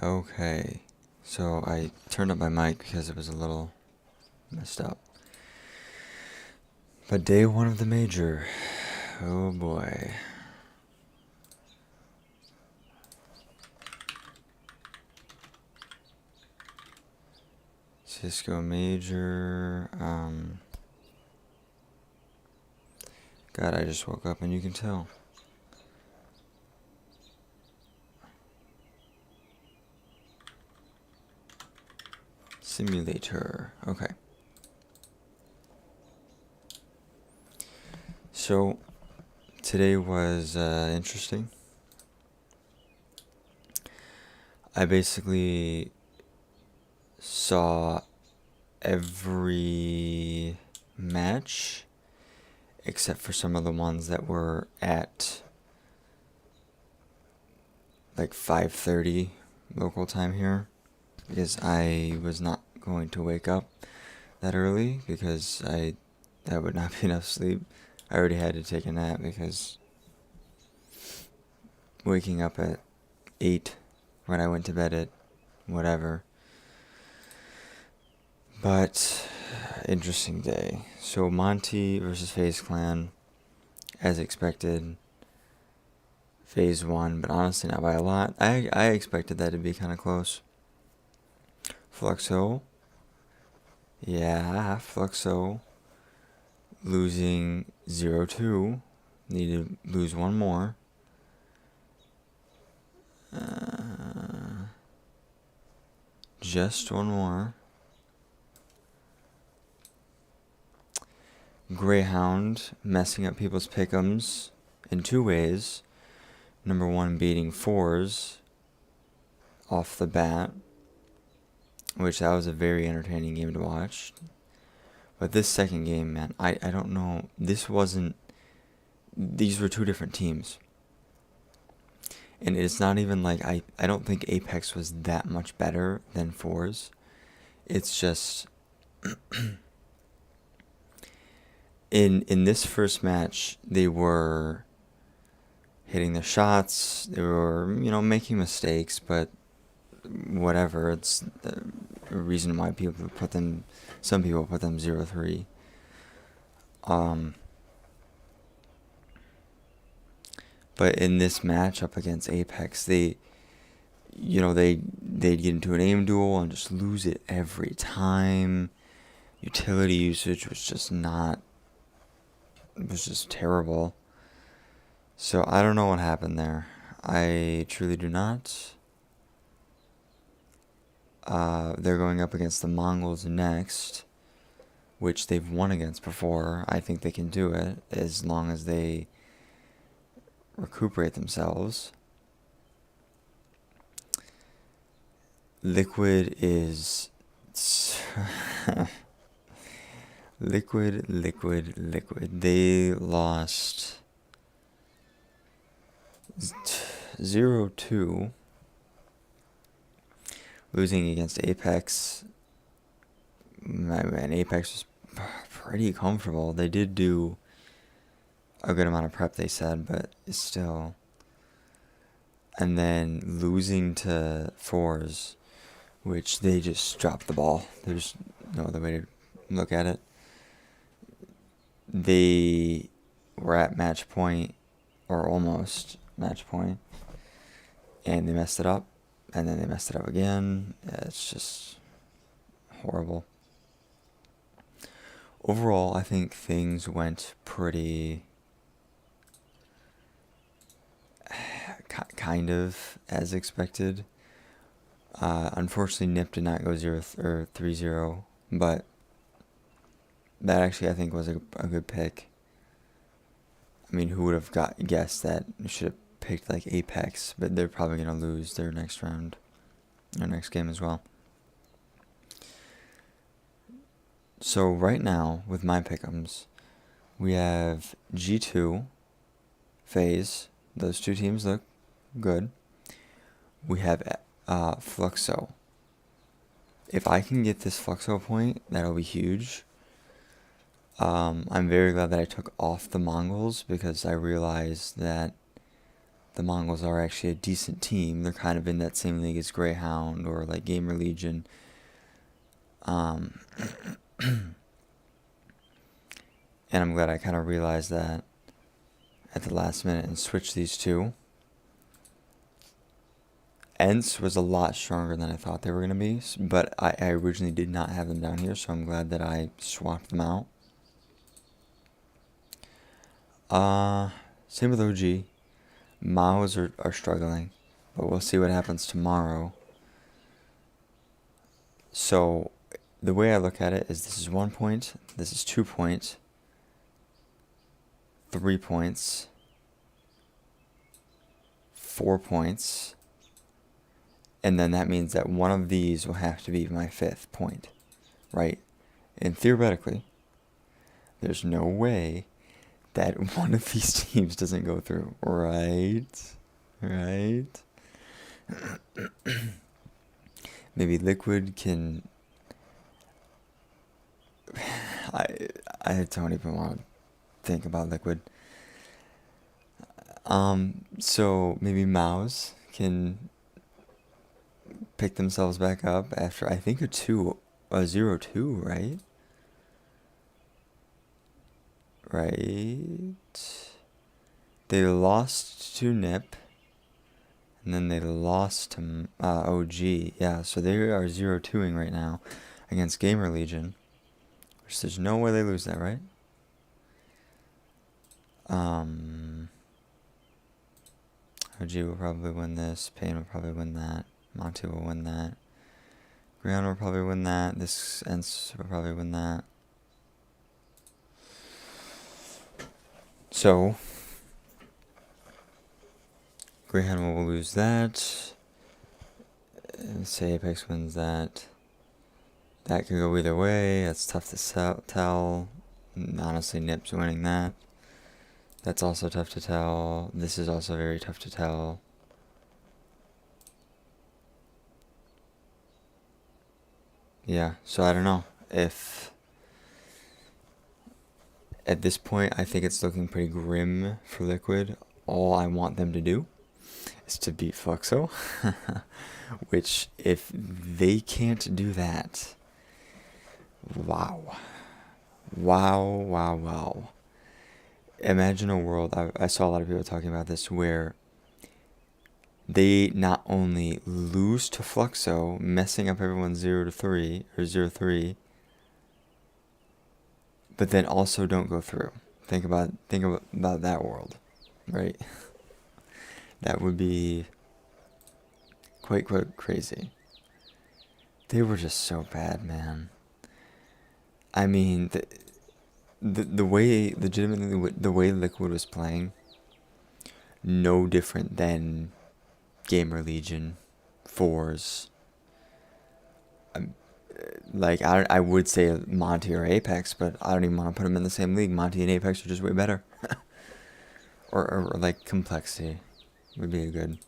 Okay, so I turned up my mic because it was a little messed up. But day one of the major, oh boy. Cisco major, God, I just woke up and you can tell. Simulator, okay. So, today was interesting. I basically saw every match except for some of the ones that were at like 5:30 local time here, because I was not going to wake up that early because that would not be enough sleep. I already had to take a nap because waking up at 8 when I went to bed at whatever. But interesting day. So Monty versus FaZe Clan, as expected. FaZe won, but honestly not by a lot. I expected that to be kind of close. Fluxo, yeah, Fluxo losing 0-2. Need to lose one more. Just one more. Greyhound messing up people's pick'ems in two ways. Number one, beating fours off the bat, which that was a very entertaining game to watch. But this second game, man, I don't know. These were two different teams. And it's not even like I don't think Apex was that much better than fours. It's just in this first match, they were hitting their shots. They were, making mistakes, but whatever. It's the reason why some people put them 0-3. But in this match up against Apex, they'd get into an aim duel and just lose it every time. Utility usage was just terrible. So I don't know what happened there. I truly do not. They're going up against the Mongols next, which they've won against before. I think they can do it as long as they recuperate themselves. Liquid is liquid. They lost 0-2, losing against Apex. Man, Apex was pretty comfortable. They did do a good amount of prep, they said, but it's still. And then losing to fours, which they just dropped the ball. There's no other way to look at it. They were at match point, or almost match point, and they messed it up, and then they messed it up again. It's just horrible. Overall, I think things went pretty kind of as expected. Unfortunately, Nip did not go 3-0, but that actually I think was a good pick. I mean, who would have guessed that? Should have picked like Apex, but they're probably gonna lose their next round, their next game as well. So right now with my pick'ems, we have G2, FaZe. Those two teams look good. We have Fluxo. If I can get this Fluxo point, that'll be huge. I'm very glad that I took off the Mongols because I realized that the Mongols are actually a decent team. They're kind of in that same league as Greyhound or like Gamer Legion. Um, and I'm glad I kind of realized that at the last minute and switched these two. Ents was a lot stronger than I thought they were going to be, but I originally did not have them down here, so I'm glad that I swapped them out. Same with OG. Maos are struggling, but we'll see what happens tomorrow. So, the way I look at it is this is 1 point, this is 2 points, 3 points, 4 points, and then that means that one of these will have to be my 5th point, right? And theoretically, there's no way that one of these teams doesn't go through, right? Right? Maybe Liquid can... I don't even want to think about Liquid. So maybe Maos can pick themselves back up after, I think, a 0-2, right? Right? They lost to Nip, and then they lost to OG. Yeah, so they are 0-2ing right now against Gamer Legion, which there's no way they lose that, right? OG will probably win this. Pain will probably win that. Monty will win that. Greyhound will probably win that. This Ents will probably win that. So, Greyhound will lose that. Say Apex wins that. That could go either way. That's tough to tell. Honestly, Nip's winning that. That's also tough to tell. This is also very tough to tell. Yeah, so I don't know. If... At this point, I think it's looking pretty grim for Liquid. All I want them to do is to beat Fluxo. Which, if they can't do that... Wow. Wow. Imagine a world, I saw a lot of people talking about this, where they not only lose to Fluxo, messing up everyone's 0-3, or 0-3, but then also don't go through. Think about that world, right? That would be quite crazy. They were just so bad, man. I mean, the way, legitimately, the way Liquid was playing, no different than Gamer Legion, Fours. Like, I would say Monty or Apex, but I don't even want to put them in the same league. Monty and Apex are just way better. or like Complexity would be a good.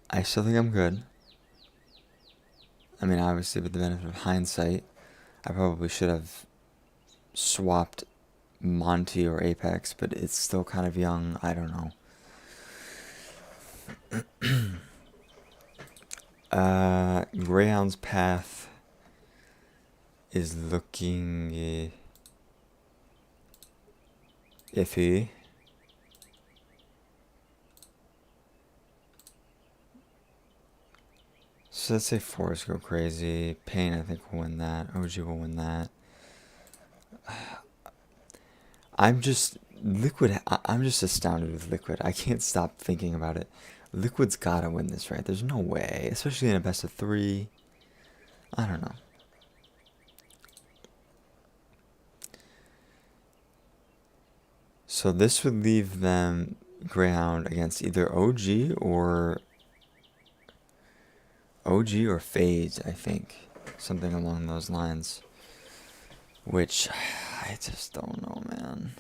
I still think I'm good. I mean, obviously, with the benefit of hindsight, I probably should have swapped Monty or Apex, but it's still kind of young. I don't know. Greyhound's path is looking iffy. So let's say Forest go crazy. Pain, I think, will win that. OG will win that. I'm just astounded with Liquid. I can't stop thinking about it. Liquid's gotta win this, right? There's no way, especially in a best of 3. I don't know. So this would leave them Greyhound against either OG or FaZe, I think. Something along those lines. Which, I just don't know, man.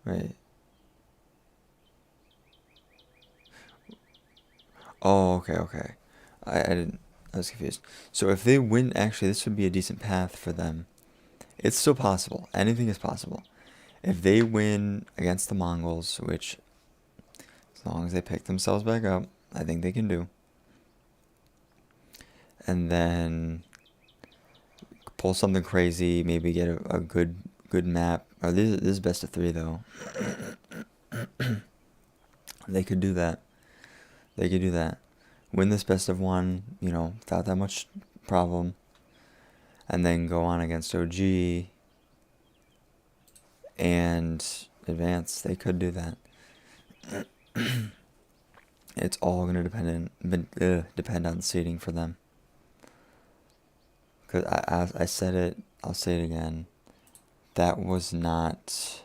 Right. Oh, okay, okay. I didn't. I was confused. So if they win, actually, this would be a decent path for them. It's still possible. Anything is possible. If they win against the Mongols, which, as long as they pick themselves back up, I think they can do. And then pull something crazy, maybe get a good map. Or this is best of 3 though. They could do that. They could do that. Win this best of 1, without that much problem. And then go on against OG and advance. They could do that. It's all gonna depend on seeding for them. Cause I said it. I'll say it again. That was not.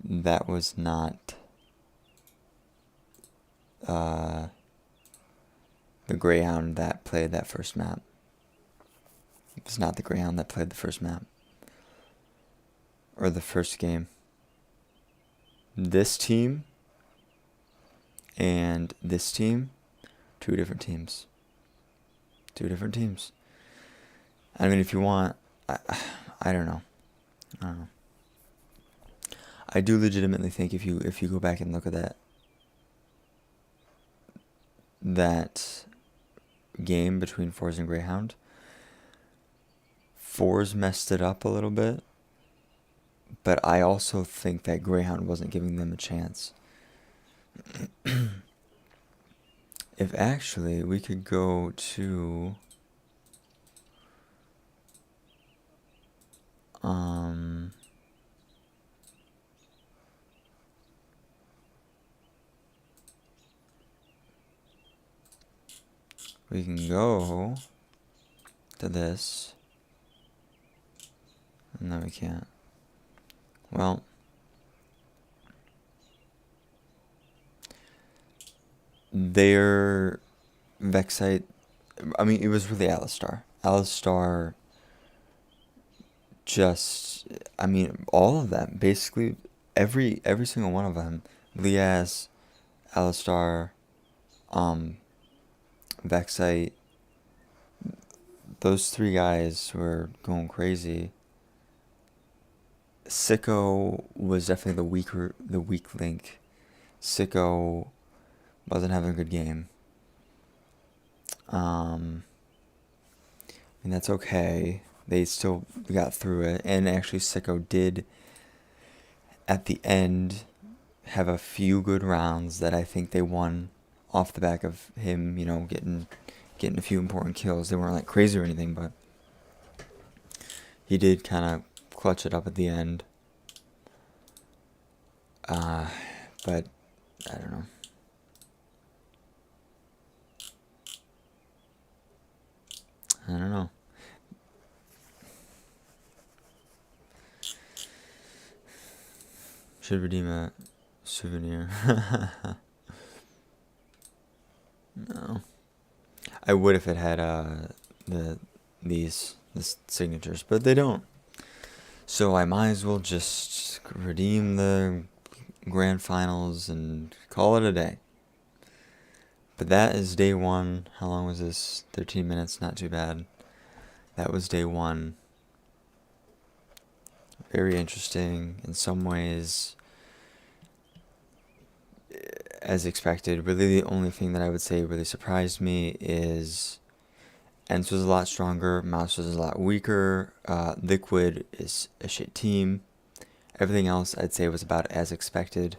That was not. The Greyhound that played that first map. It was not the Greyhound that played the first map. Or the first game. This team and this team, 2 different teams. 2 different teams. I mean, if you want, I don't know. I don't know. I do legitimately think if you go back and look at that game between Fours and Greyhound, Fours messed it up a little bit, but I also think that Greyhound wasn't giving them a chance. If actually we could go to we can go to this. No, we can't. Well, their Vexite, I mean, it was really Alistar. Alistar just, I mean, all of them, basically, every single one of them, Liaz, Alistar, Vexite, those 3 guys were going crazy. Sicko was definitely the weak link. Sicko wasn't having a good game. And that's okay. They still got through it. And actually, Sicko did, at the end, have a few good rounds that I think they won off the back of him, getting a few important kills. They weren't like crazy or anything, but he did kind of clutch it up at the end. But I don't know. I don't know. Should redeem a souvenir. No. I would if it had these signatures, but they don't. So I might as well just redeem the grand finals and call it a day. But that is day 1. How long was this? 13 minutes, not too bad. That was day 1. Very interesting in some ways, as expected. Really, the only thing that I would say really surprised me is ENCE was a lot stronger, Mouse was a lot weaker, Liquid is a shit team. Everything else I'd say was about as expected.